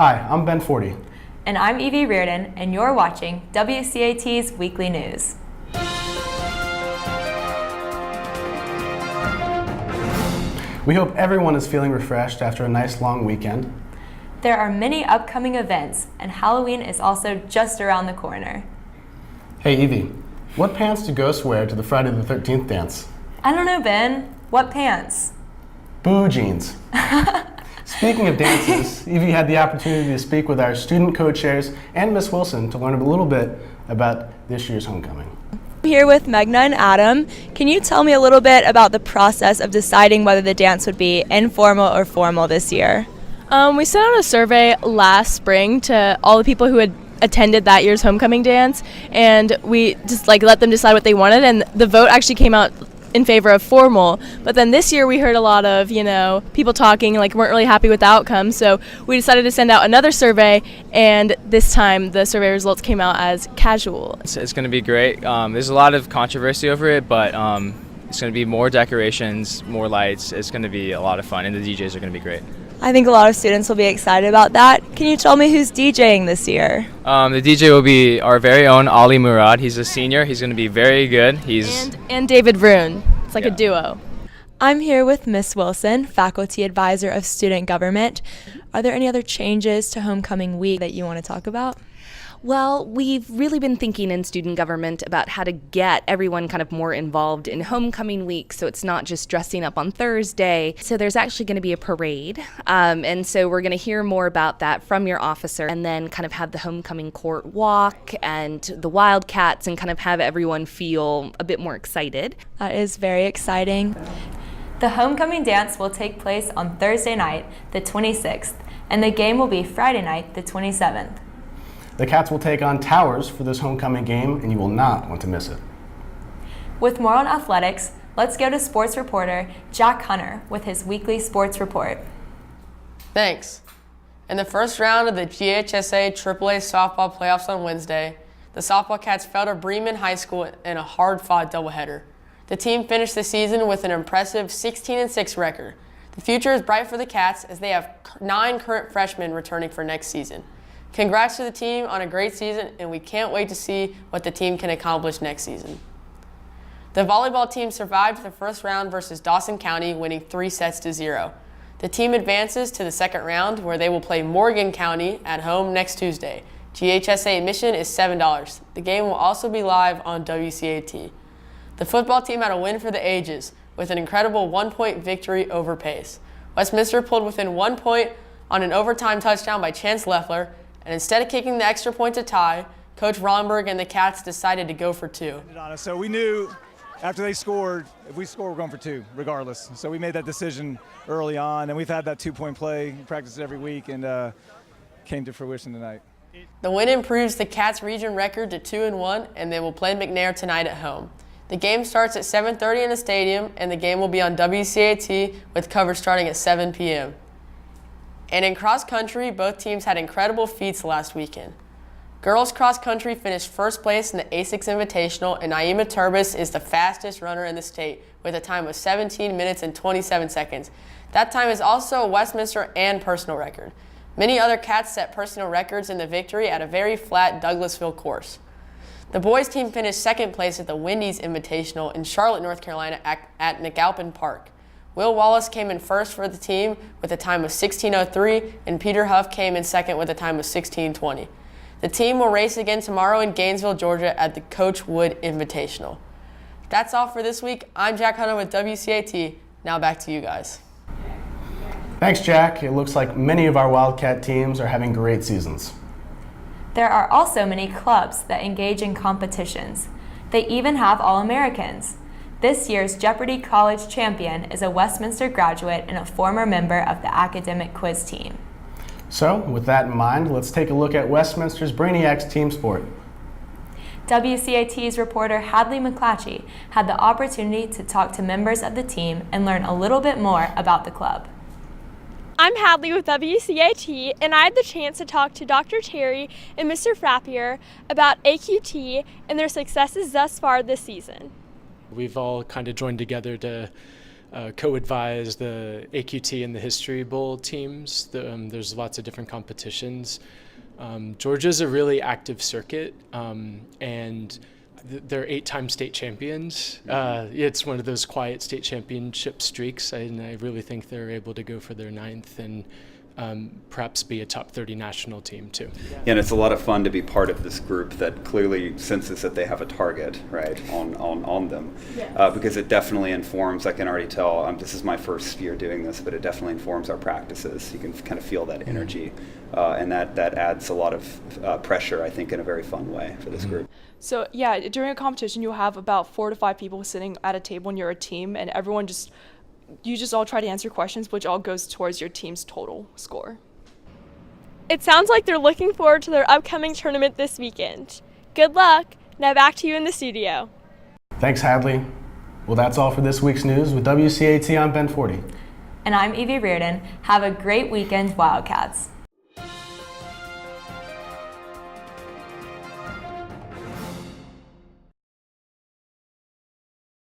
Hi, I'm Ben 40. And I'm Evie Reardon, and you're watching WCAT's Weekly News. We hope everyone is feeling refreshed after a nice long weekend. There are many upcoming events, and Halloween is also just around the corner. Hey Evie, what pants do ghosts wear to the Friday the 13th dance? I don't know, Ben. What pants? Boo jeans. Speaking of dances, Evie had the opportunity to speak with our student co-chairs and Miss Wilson to learn a little bit about this year's homecoming. I'm here with Megna and Adam. Can you tell me a little bit about the process of deciding whether the dance would be informal or formal this year? We sent out a survey last spring to all the people who had attended that year's homecoming dance, and we just let them decide what they wanted, and the vote actually came out in favor of formal. But then this year we heard a lot of, people talking weren't really happy with the outcome, so we decided to send out another survey, and this time the survey results came out as casual. It's going to be great. There's a lot of controversy over it, but it's going to be more decorations, more lights. It's going to be a lot of fun, and the DJs are going to be great. I think a lot of students will be excited about that. Can you tell me who's DJing this year? The DJ will be our very own Ali Murad. He's a senior. He's going to be very good. And David Vroon. It's a duo. I'm here with Miss Wilson, Faculty Advisor of Student Government. Are there any other changes to Homecoming Week that you want to talk about? Well, we've really been thinking in student government about how to get everyone kind of more involved in homecoming week, so it's not just dressing up on Thursday. So there's actually going to be a parade, and so we're going to hear more about that from your officer, and then kind of have the homecoming court walk and the Wildcats, and kind of have everyone feel a bit more excited. That is very exciting. The homecoming dance will take place on Thursday night, the 26th, and the game will be Friday night, the 27th. The Cats will take on Towers for this homecoming game, and you will not want to miss it. With more on athletics, let's go to sports reporter Jack Hunter with his weekly sports report. Thanks. In the first round of the GHSA AAA softball playoffs on Wednesday, the softball Cats fell to Bremen High School in a hard-fought doubleheader. The team finished the season with an impressive 16-6 record. The future is bright for the Cats as they have 9 current freshmen returning for next season. Congrats to the team on a great season, and we can't wait to see what the team can accomplish next season. The volleyball team survived the first round versus Dawson County, winning 3-0. The team advances to the second round, where they will play Morgan County at home next Tuesday. GHSA admission is $7. The game will also be live on WCAT. The football team had a win for the ages, with an incredible 1-point victory over Pace. Westminster pulled within 1 point on an overtime touchdown by Chance Leffler, and instead of kicking the extra point to tie, Coach Romberg and the Cats decided to go for 2. So we knew after they scored, if we score, we're going for 2, regardless. So we made that decision early on, and we've had that 2-point play, practice it every week, and came to fruition tonight. The win improves the Cats' region record to 2-1, and they will play McNair tonight at home. The game starts at 7:30 in the stadium, and the game will be on WCAT with coverage starting at 7 p.m. And in cross country, both teams had incredible feats last weekend. Girls cross country finished first place in the A6 Invitational, and Naima Turbis is the fastest runner in the state with a time of 17 minutes and 27 seconds. That time is also a Westminster and personal record. Many other Cats set personal records in the victory at a very flat Douglasville course. The boys team finished second place at the Wendy's Invitational in Charlotte, North Carolina at McAlpin Park. Will Wallace came in first for the team with a time of 16:03, and Peter Huff came in second with a time of 16:20. The team will race again tomorrow in Gainesville, Georgia at the Coach Wood Invitational. That's all for this week. I'm Jack Hunter with WCAT. Now back to you guys. Thanks, Jack. It looks like many of our Wildcat teams are having great seasons. There are also many clubs that engage in competitions. They even have All-Americans. This year's Jeopardy College champion is a Westminster graduate and a former member of the academic quiz team. So, with that in mind, let's take a look at Westminster's Brainiacs team sport. WCAT's reporter Hadley McClatchy had the opportunity to talk to members of the team and learn a little bit more about the club. I'm Hadley with WCAT, and I had the chance to talk to Dr. Terry and Mr. Frappier about AQT and their successes thus far this season. We've all kind of joined together to co-advise the AQT and the History Bowl teams. There's lots of different competitions. Georgia's a really active circuit, and they're 8-time state champions. It's one of those quiet state championship streaks, and I really think they're able to go for their 9th and perhaps be a top 30 national team too. Yeah, and it's a lot of fun to be part of this group that clearly senses that they have a target, right, on them. Yes. Because it definitely informs, I can already tell, this is my first year doing this, but it definitely informs our practices. You can kind of feel that energy, and that adds a lot of pressure, I think, in a very fun way for this group. So yeah, during a competition, you'll have about 4 to 5 people sitting at a table and you're a team, and you just all try to answer questions, which all goes towards your team's total score. It sounds like they're looking forward to their upcoming tournament this weekend. Good luck. Now back to you in the studio. Thanks, Hadley. Well, that's all for this week's news. With WCAT, I'm Ben 40. And I'm Evie Reardon. Have a great weekend, Wildcats.